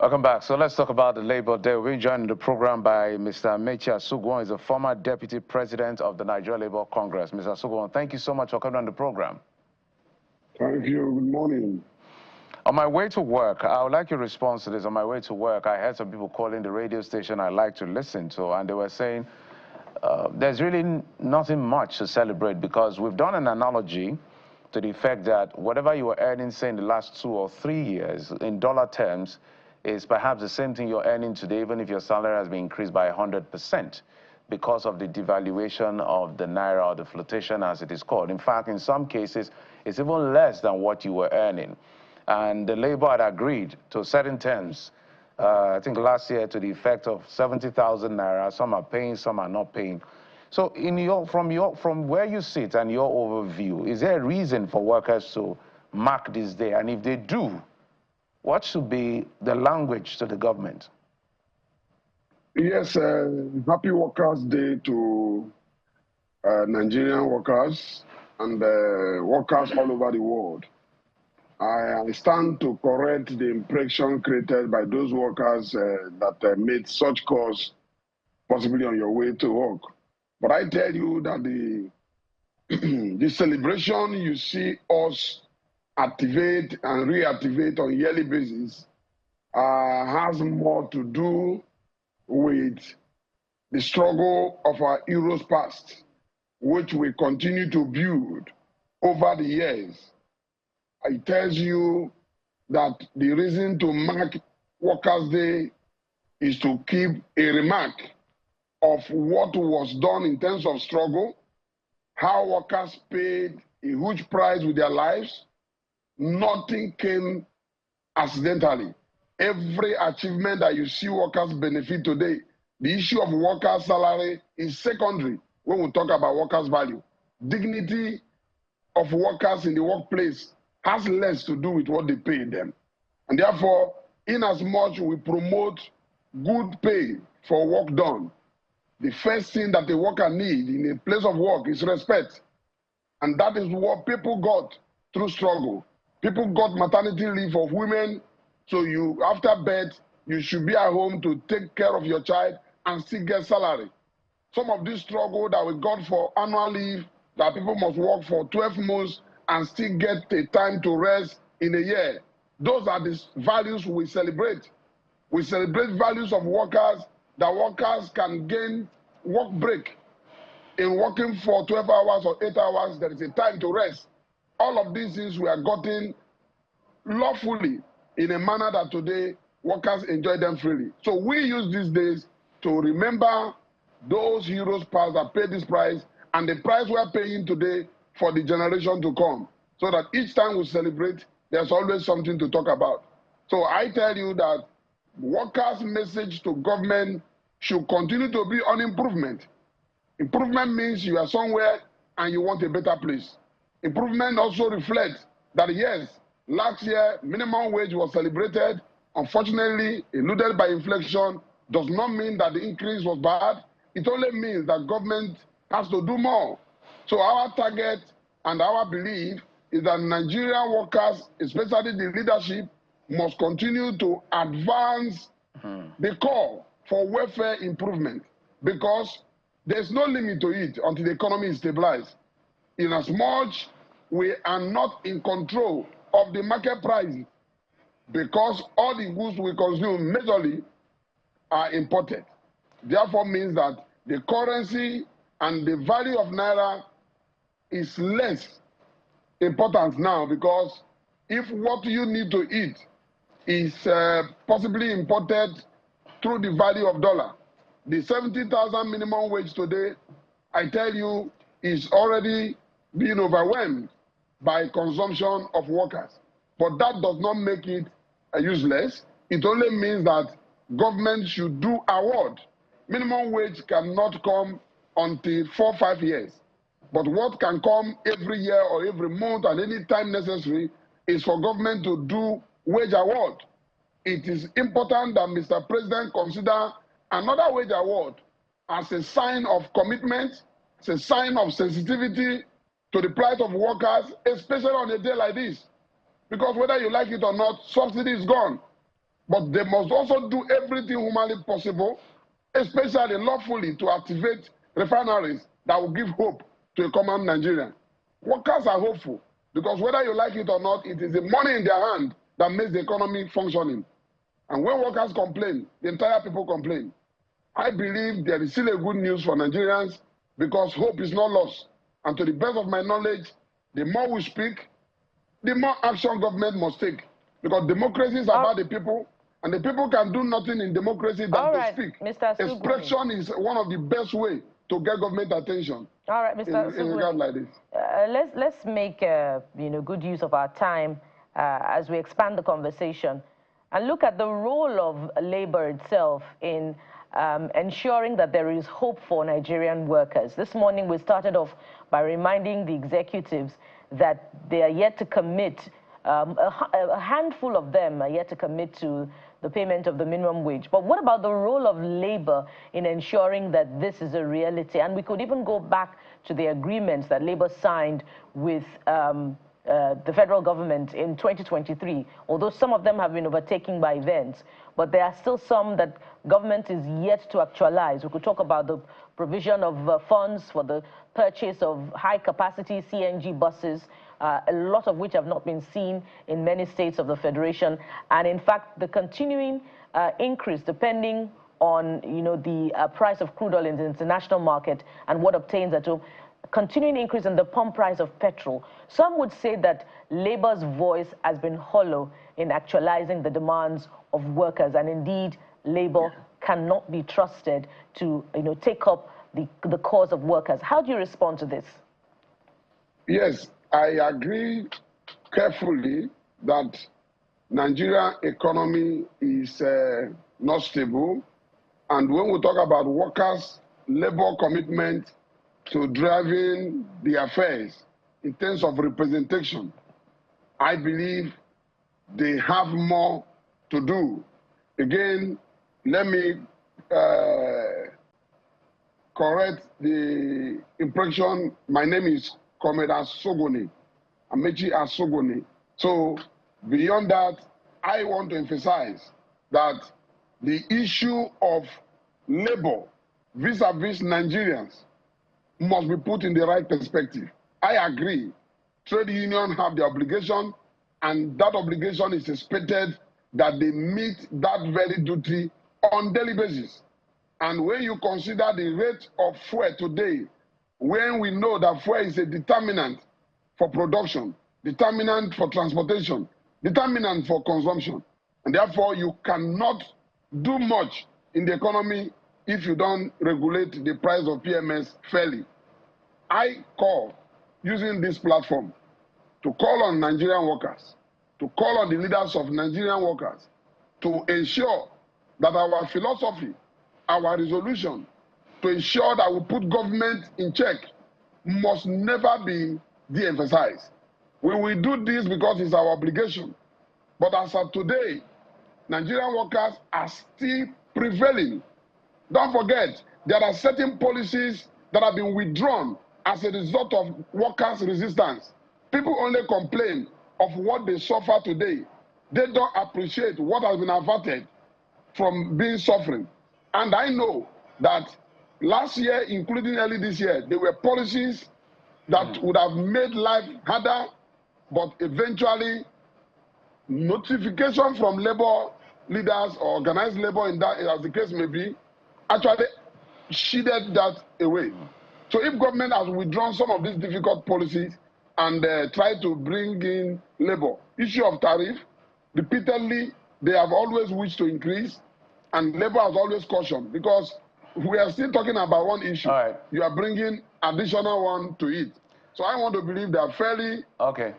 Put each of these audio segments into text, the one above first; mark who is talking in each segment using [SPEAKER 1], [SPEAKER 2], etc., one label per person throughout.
[SPEAKER 1] Welcome back. So let's talk about the Labour Day. We're joined in the program by Mr. Mechi Asugwon. He's a former deputy president of the Nigeria Labour Congress. Mr. Asugwon, thank you so much for coming on the program.
[SPEAKER 2] Thank you. Good morning.
[SPEAKER 1] On my way to work, I would like your response to this. On my way to work, I heard some people calling the radio station I like to listen to, and they were saying there's really nothing much to celebrate because we've done an analogy to the effect that whatever you were earning, say, in the last 2 or 3 years, in dollar terms, is perhaps the same thing you're earning today, even if your salary has been increased by 100% because of the devaluation of the naira, or the flotation as it is called. In fact, in some cases, it's even less than what you were earning. And the Labour had agreed to certain terms, I think last year, to the effect of 70,000 naira. Some are paying, some are not paying. So from where you sit and your overview, is there a reason for workers to mark this day? And if they do, what should be the language to the government?
[SPEAKER 2] Yes, happy Workers' Day to Nigerian workers and workers all over the world. I stand to correct the impression created by those workers that made such calls possibly on your way to work. But I tell you that the celebration you see us activate and reactivate on a yearly basis has more to do with the struggle of our heroes past, which we continue to build over the years. It tells you that the reason to mark Workers' Day is to keep a remark of what was done in terms of struggle, how workers paid a huge price with their lives. Nothing came accidentally. Every achievement that you see workers benefit today, the issue of workers' salary is secondary when we talk about workers' value. Dignity of workers in the workplace has less to do with what they pay them. And therefore, in as much we promote good pay for work done, the first thing that a worker needs in a place of work is respect. And that is what people got through struggle. People got maternity leave of women, so you, after birth, you should be at home to take care of your child and still get salary. Some of this struggle that we got for annual leave, that people must work for 12 months and still get a time to rest in a year, those are the values we celebrate. We celebrate values of workers, that workers can gain work break. In working for 12 hours or 8 hours, there is a time to rest. All of these things we are gotten lawfully in a manner that today workers enjoy them freely. So we use these days to remember those heroes past that paid this price and the price we are paying today for the generation to come. So that each time we celebrate, there's always something to talk about. So I tell you that workers' message to government should continue to be on improvement. Improvement means you are somewhere and you want a better place. Improvement also reflects that, yes, last year minimum wage was celebrated. Unfortunately, eluded by inflation does not mean that the increase was bad. It only means that government has to do more. So our target and our belief is that Nigerian workers, especially the leadership, must continue to advance the call for welfare improvement, because there's no limit to it until the economy is stabilized. In as much we are not in control of the market price, because all the goods we consume majorly are imported. Therefore means that the currency and the value of naira is less important now, because if what you need to eat is possibly imported through the value of dollar, the 70,000 minimum wage today, I tell you, is already being overwhelmed by consumption of workers. But that does not make it useless. It only means that government should do award. Minimum wage cannot come until 4 or 5 years. But what can come every year or every month and any time necessary is for government to do wage award. It is important that Mr. President consider another wage award as a sign of commitment, as a sign of sensitivity to the plight of workers, especially on a day like this. Because whether you like it or not, subsidy is gone. but they must also do everything humanly possible, especially lawfully, to activate refineries that will give hope to a common Nigerian. Workers are hopeful because whether you like it or not, it is the money in their hand that makes the economy functioning. And when workers complain, the entire people complain. I believe there is still a good news for Nigerians because hope is not lost. And to the best of my knowledge, the more we speak, the more action government must take. Because democracy is about the people, and the people can do nothing in democracy than to speak.
[SPEAKER 3] Mr.
[SPEAKER 2] Expression is one of the best ways to get government attention.
[SPEAKER 3] All right, Mr.
[SPEAKER 2] In regard like this.
[SPEAKER 3] Let's make good use of our time as we expand the conversation and look at the role of labor itself in ensuring that there is hope for Nigerian workers. This morning we started off by reminding the executives that they are yet to commit, a handful of them are yet to commit to the payment of the minimum wage. But what about the role of labor in ensuring that this is a reality? And we could even go back to the agreements that labor signed with the federal government in 2023, although some of them have been overtaken by events, but there are still some that government is yet to actualize. We could talk about the provision of funds for the purchase of high-capacity CNG buses, a lot of which have not been seen in many states of the Federation, and in fact, the continuing increase, depending on the price of crude oil in the international market and what obtains at home, continuing increase in the pump price of petrol. Some would say that labor's voice has been hollow in actualizing the demands of workers, and indeed, labor cannot be trusted to take up the cause of workers. How do you respond to this?
[SPEAKER 2] Yes, I agree carefully that Nigerian economy is not stable, and when we talk about workers' labor commitment to driving the affairs in terms of representation, I believe they have more to do. Again, let me correct the impression. My name is Comrade Asogoni, Amechi Asogoni. So beyond that, I want to emphasize that the issue of labor vis-a-vis Nigerians must be put in the right perspective. I agree. Trade unions have the obligation, and that obligation is expected that they meet that very duty on daily basis. And when you consider the rate of fuel today, when we know that fuel is a determinant for production, determinant for transportation, determinant for consumption, and therefore you cannot do much in the economy if you don't regulate the price of PMS fairly. I call, using this platform, to call on Nigerian workers, to call on the leaders of Nigerian workers to ensure that our philosophy, our resolution to ensure that we put government in check must never be de-emphasized. We will do this because it's our obligation. But as of today, Nigerian workers are still prevailing. Don't forget, there are certain policies that have been withdrawn as a result of workers' resistance. People only complain of what they suffer today. They don't appreciate what has been averted from being suffering. And I know that last year, including early this year, there were policies that would have made life harder, but eventually notification from labor leaders or organized labor, in that, as the case may be, actually shielded that away. So if government has withdrawn some of these difficult policies and tried to bring in labor, issue of tariff, repeatedly, they have always wished to increase, and labor has always cautioned, because we are still talking about one issue.
[SPEAKER 1] Right.
[SPEAKER 2] You are bringing additional one to it. So I want to believe that fairly,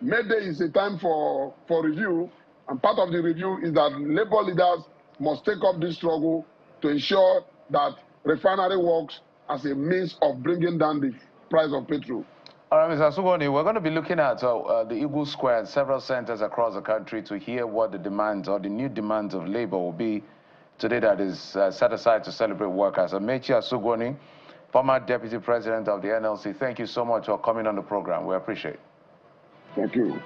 [SPEAKER 2] May Day is a time for review, and part of the review is that labor leaders must take up this struggle to ensure that refinery works as a means of bringing down the price of petrol.
[SPEAKER 1] All right, Mr. Asogoni, we're going to be looking at the Eagle Square and several centers across the country to hear what the demands or the new demands of labor will be today that is set aside to celebrate workers. Amechi Asogoni, former Deputy President of the NLC, thank you so much for coming on the program. We appreciate it.
[SPEAKER 2] Thank you.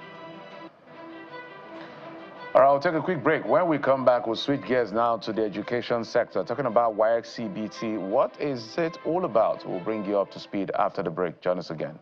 [SPEAKER 1] All right, I'll take a quick break. When we come back, we'll switch gears now to the education sector, talking about YXCBT. What is it all about? We'll bring you up to speed after the break. Join us again.